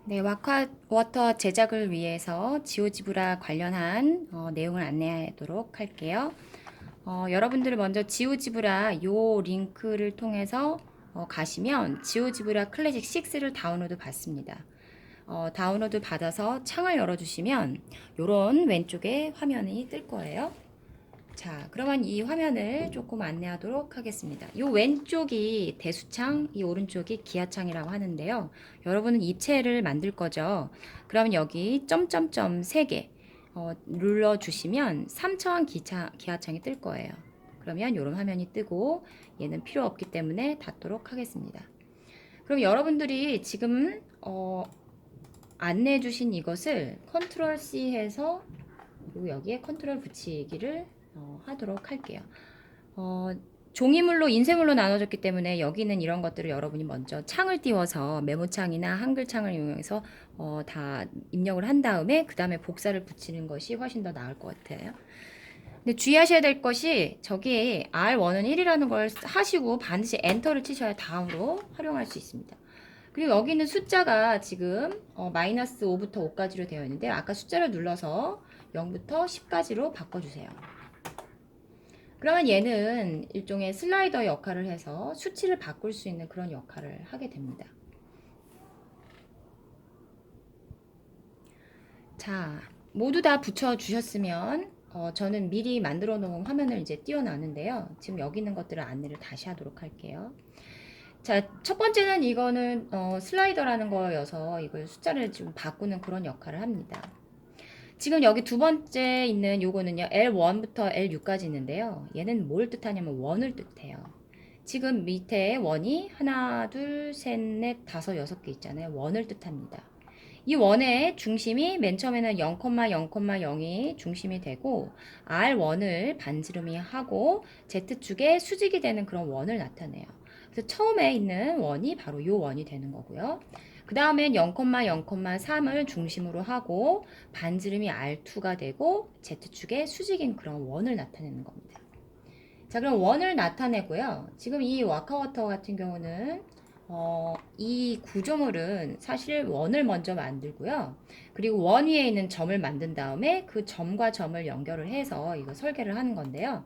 네, 와카워터 제작을 위해서 지오지브라 관련한 내용을 안내하도록 할게요. 여러분들 먼저 지오지브라 요 링크를 통해서 가시면 지오지브라 클래식 6를 다운로드 받습니다. 다운로드 받아서 창을 열어주시면 요런 왼쪽에 화면이 뜰 거예요. 자, 그러면 이 화면을 조금 안내하도록 하겠습니다. 이 왼쪽이 대수창, 이 오른쪽이 기하창이라고 하는데요. 여러분은 입체를 만들 거죠. 그러면 여기 점점점 3개 눌러주시면 3차원 기하창이 뜰 거예요. 그러면 이런 화면이 뜨고 얘는 필요 없기 때문에 닫도록 하겠습니다. 그럼 여러분들이 지금 안내해 주신 이것을 컨트롤 C 해서 여기에 컨트롤 붙이기를 하도록 할게요. 종이물로 인쇄물로 나눠졌기 때문에 여기는 이런 것들을 여러분이 먼저 창을 띄워서 메모창이나 한글창을 이용해서 다 입력을 한 다음에 그 다음에 복사를 붙이는 것이 훨씬 더 나을 것 같아요. 근데 주의하셔야 될 것이 저기 R1은 1이라는 걸 하시고 반드시 엔터를 치셔야 다음으로 활용할 수 있습니다. 그리고 여기는 숫자가 지금 마이너스 5부터 5까지로 되어 있는데 아까 숫자를 눌러서 0부터 10까지로 바꿔주세요. 그러면 얘는 일종의 슬라이더 역할을 해서 수치를 바꿀 수 있는 그런 역할을 하게 됩니다. 자, 모두 다 붙여주셨으면 저는 미리 만들어 놓은 화면을 이제 띄워놨는데요. 지금 여기 있는 것들을 안내를 다시 하도록 할게요. 자, 첫 번째는 이거는 슬라이더라는 거여서 이걸 숫자를 좀 바꾸는 그런 역할을 합니다. 지금 여기 두 번째 있는 요거는요, L1부터 L6까지 있는데요. 얘는 뭘 뜻하냐면 원을 뜻해요. 지금 밑에 원이 하나, 둘, 셋, 넷, 다섯, 6개 있잖아요. 원을 뜻합니다. 이 원의 중심이 맨 처음에는 0,0,0이 중심이 되고 R1을 반지름이 하고 Z축에 수직이 되는 그런 원을 나타내요. 그래서 처음에 있는 원이 바로 요 원이 되는 거고요. 그 다음엔 0,0,3을 중심으로 하고 반지름이 R2가 되고 Z축에 수직인 그런 원을 나타내는 겁니다. 자, 그럼 원을 나타내고요. 지금 이 와카워터 같은 경우는 이 구조물은 사실 원을 먼저 만들고요. 그리고 원 위에 있는 점을 만든 다음에 그 점과 점을 연결을 해서 이거 설계를 하는 건데요.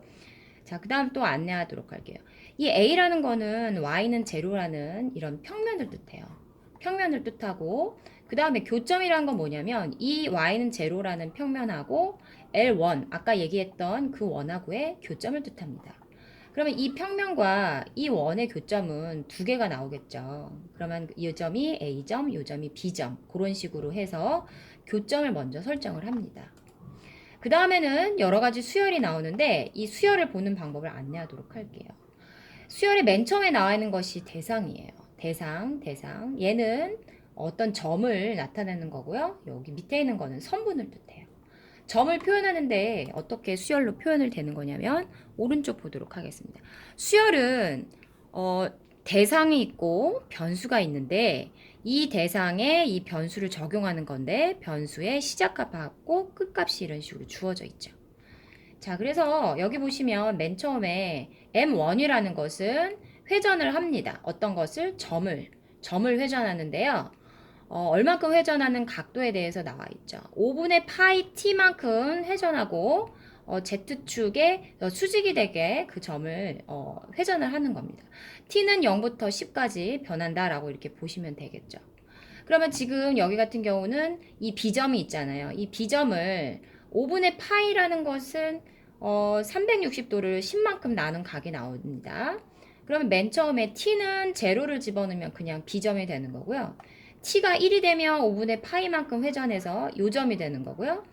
자, 그 다음 또 안내하도록 할게요. 이 A라는 거는 Y는 제로라는 이런 평면을 뜻해요. 평면을 뜻하고, 그 다음에 교점이란 건 뭐냐면, 이 Y는 제로라는 평면하고 L1, 아까 얘기했던 그 원하고의 교점을 뜻합니다. 그러면 이 평면과 이 원의 교점은 두 개가 나오겠죠. 그러면 이 점이 A점, 이 점이 B점, 그런 식으로 해서 교점을 먼저 설정을 합니다. 그 다음에는 여러 가지 수열이 나오는데 이 수열을 보는 방법을 안내하도록 할게요. 수열의 맨 처음에 나와 있는 것이 대상이에요. 대상. 얘는 어떤 점을 나타내는 거고요. 여기 밑에 있는 거는 선분을 뜻해요. 점을 표현하는데 어떻게 수열로 표현을 되는 거냐면 오른쪽 보도록 하겠습니다. 수열은 대상이 있고 변수가 있는데 이 대상에 이 변수를 적용하는 건데 변수의 시작값 받고 끝값이 이런 식으로 주어져 있죠. 자, 그래서 여기 보시면 맨 처음에 M1이라는 것은 회전을 합니다. 어떤 것을? 점을 회전하는데요. 얼마큼 회전하는 각도에 대해서 나와 있죠. 5분의 파이 t만큼 회전하고 Z축에 수직이 되게 그 점을 회전을 하는 겁니다. t는 0부터 10까지 변한다라고 이렇게 보시면 되겠죠. 그러면 지금 여기 같은 경우는 이 B점이 있잖아요. 이 B점을 5분의 파이라는 것은 360도를 10만큼 나눈 각이 나옵니다. 그러면 맨 처음에 t는 제로를 집어넣으면 그냥 B점이 되는 거고요. t가 1이 되면 5분의 파이만큼 회전해서 요점이 되는 거고요.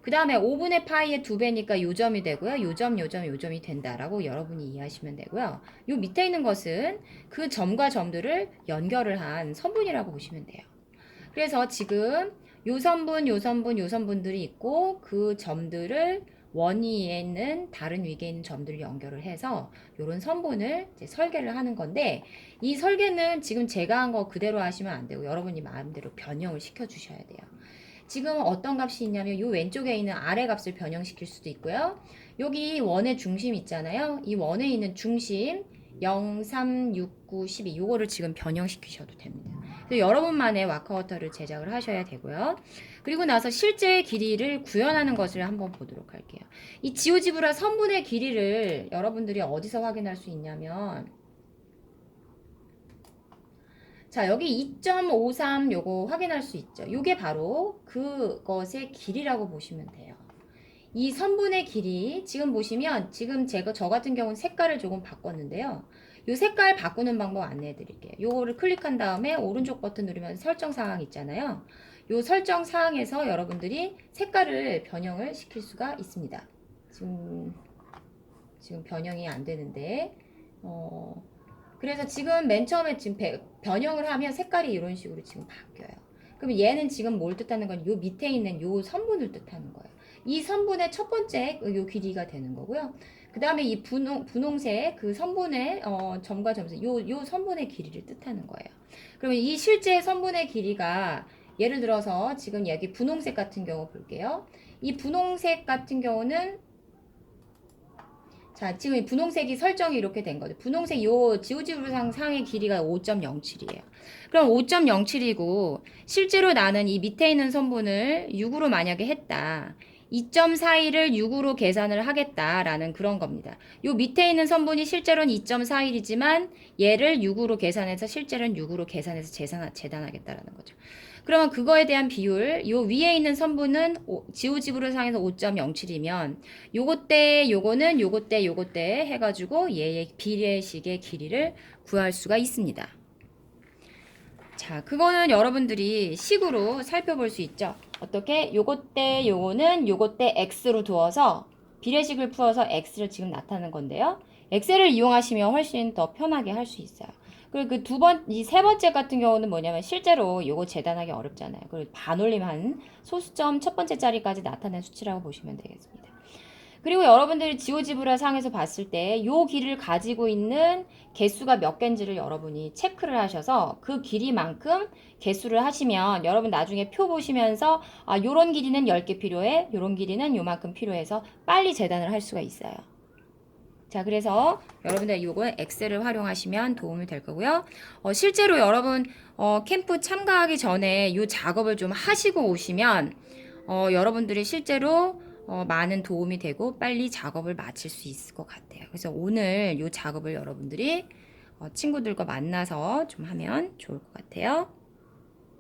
그 다음에 5분의 파이의 2배니까 요점이 되고요. 요점이 된다라고 여러분이 이해하시면 되고요. 요 밑에 있는 것은 그 점과 점들을 연결을 한 선분이라고 보시면 돼요. 그래서 지금 요 선분들이 있고 그 점들을 원 위에 있는 다른 위에 있는 점들을 연결을 해서 이런 선분을 이제 설계를 하는 건데 이 설계는 지금 제가 한 거 그대로 하시면 안 되고 여러분이 마음대로 변형을 시켜 주셔야 돼요. 지금 어떤 값이 있냐면 이 왼쪽에 있는 아래 값을 변형시킬 수도 있고요. 여기 원의 중심 있잖아요. 이 원에 있는 중심 0, 3, 6, 9, 12 요거를 지금 변형시키셔도 됩니다. 그래서 여러분만의 와카워터를 제작을 하셔야 되고요. 그리고 나서 실제 길이를 구현하는 것을 한번 보도록 할게요. 이 지오지브라 선분의 길이를 여러분들이 어디서 확인할 수 있냐면, 자, 여기 2.53 요거 확인할 수 있죠. 요게 바로 그것의 길이라고 보시면 돼요. 이 선분의 길이 지금 보시면 지금 저 같은 경우는 색깔을 조금 바꿨는데요. 요 색깔 바꾸는 방법 안내해 드릴게요. 요거를 클릭한 다음에 오른쪽 버튼 누르면 설정 사항 있잖아요. 요 설정 사항에서 여러분들이 색깔을 변형을 시킬 수가 있습니다. 지금 변형이 안 되는데, 그래서 지금 맨 처음에 지금 변형을 하면 색깔이 이런 식으로 지금 바뀌어요. 그럼 얘는 지금 뭘 뜻하는 건 요 밑에 있는 요 선분을 뜻하는 거예요. 이 선분의 첫 번째 요 길이가 되는 거고요. 그 다음에 이 분홍색 그 선분의 점과 점선 요 선분의 길이를 뜻하는 거예요. 그러면 이 실제 선분의 길이가 예를 들어서 지금 여기 분홍색 같은 경우 볼게요. 이 분홍색 같은 경우는 자, 지금 이 분홍색이 설정이 이렇게 된 거죠. 분홍색 요 지오지브상 상의 길이가 5.07이에요. 그럼 5.07이고 실제로 나는 이 밑에 있는 선분을 6으로 만약에 했다. 2.41을 6으로 계산을 하겠다라는 그런 겁니다. 요 밑에 있는 선분이 실제로는 2.41이지만 얘를 6으로 계산해서 실제로는 6으로 계산해서 재단하겠다라는 거죠. 그러면 그거에 대한 비율, 요 위에 있는 선분은 지오지브로 상에서 5.07이면 요거는 요거때 해가지고 얘의 비례식의 길이를 구할 수가 있습니다. 자, 그거는 여러분들이 식으로 살펴볼 수 있죠. 어떻게? 요거는 요거때 x로 두어서 비례식을 풀어서 x를 지금 나타내는 건데요. 엑셀을 이용하시면 훨씬 더 편하게 할 수 있어요. 그리고 이 세 번째 같은 경우는 뭐냐면 실제로 요거 재단하기 어렵잖아요. 그리고 반올림한 소수점 첫 번째 자리까지 나타낸 수치라고 보시면 되겠습니다. 그리고 여러분들이 지오지브라 상에서 봤을 때 요 길이를 가지고 있는 개수가 몇 개인지를 여러분이 체크를 하셔서 그 길이만큼 개수를 하시면 여러분 나중에 표 보시면서 아 요런 길이는 10개 필요해, 요런 길이는 요만큼 필요해서 빨리 재단을 할 수가 있어요. 자, 그래서 여러분들 이건 엑셀을 활용하시면 도움이 될 거고요. 실제로 여러분 캠프 참가하기 전에 이 작업을 좀 하시고 오시면 여러분들이 실제로 많은 도움이 되고 빨리 작업을 마칠 수 있을 것 같아요. 그래서 오늘 이 작업을 여러분들이 친구들과 만나서 좀 하면 좋을 것 같아요.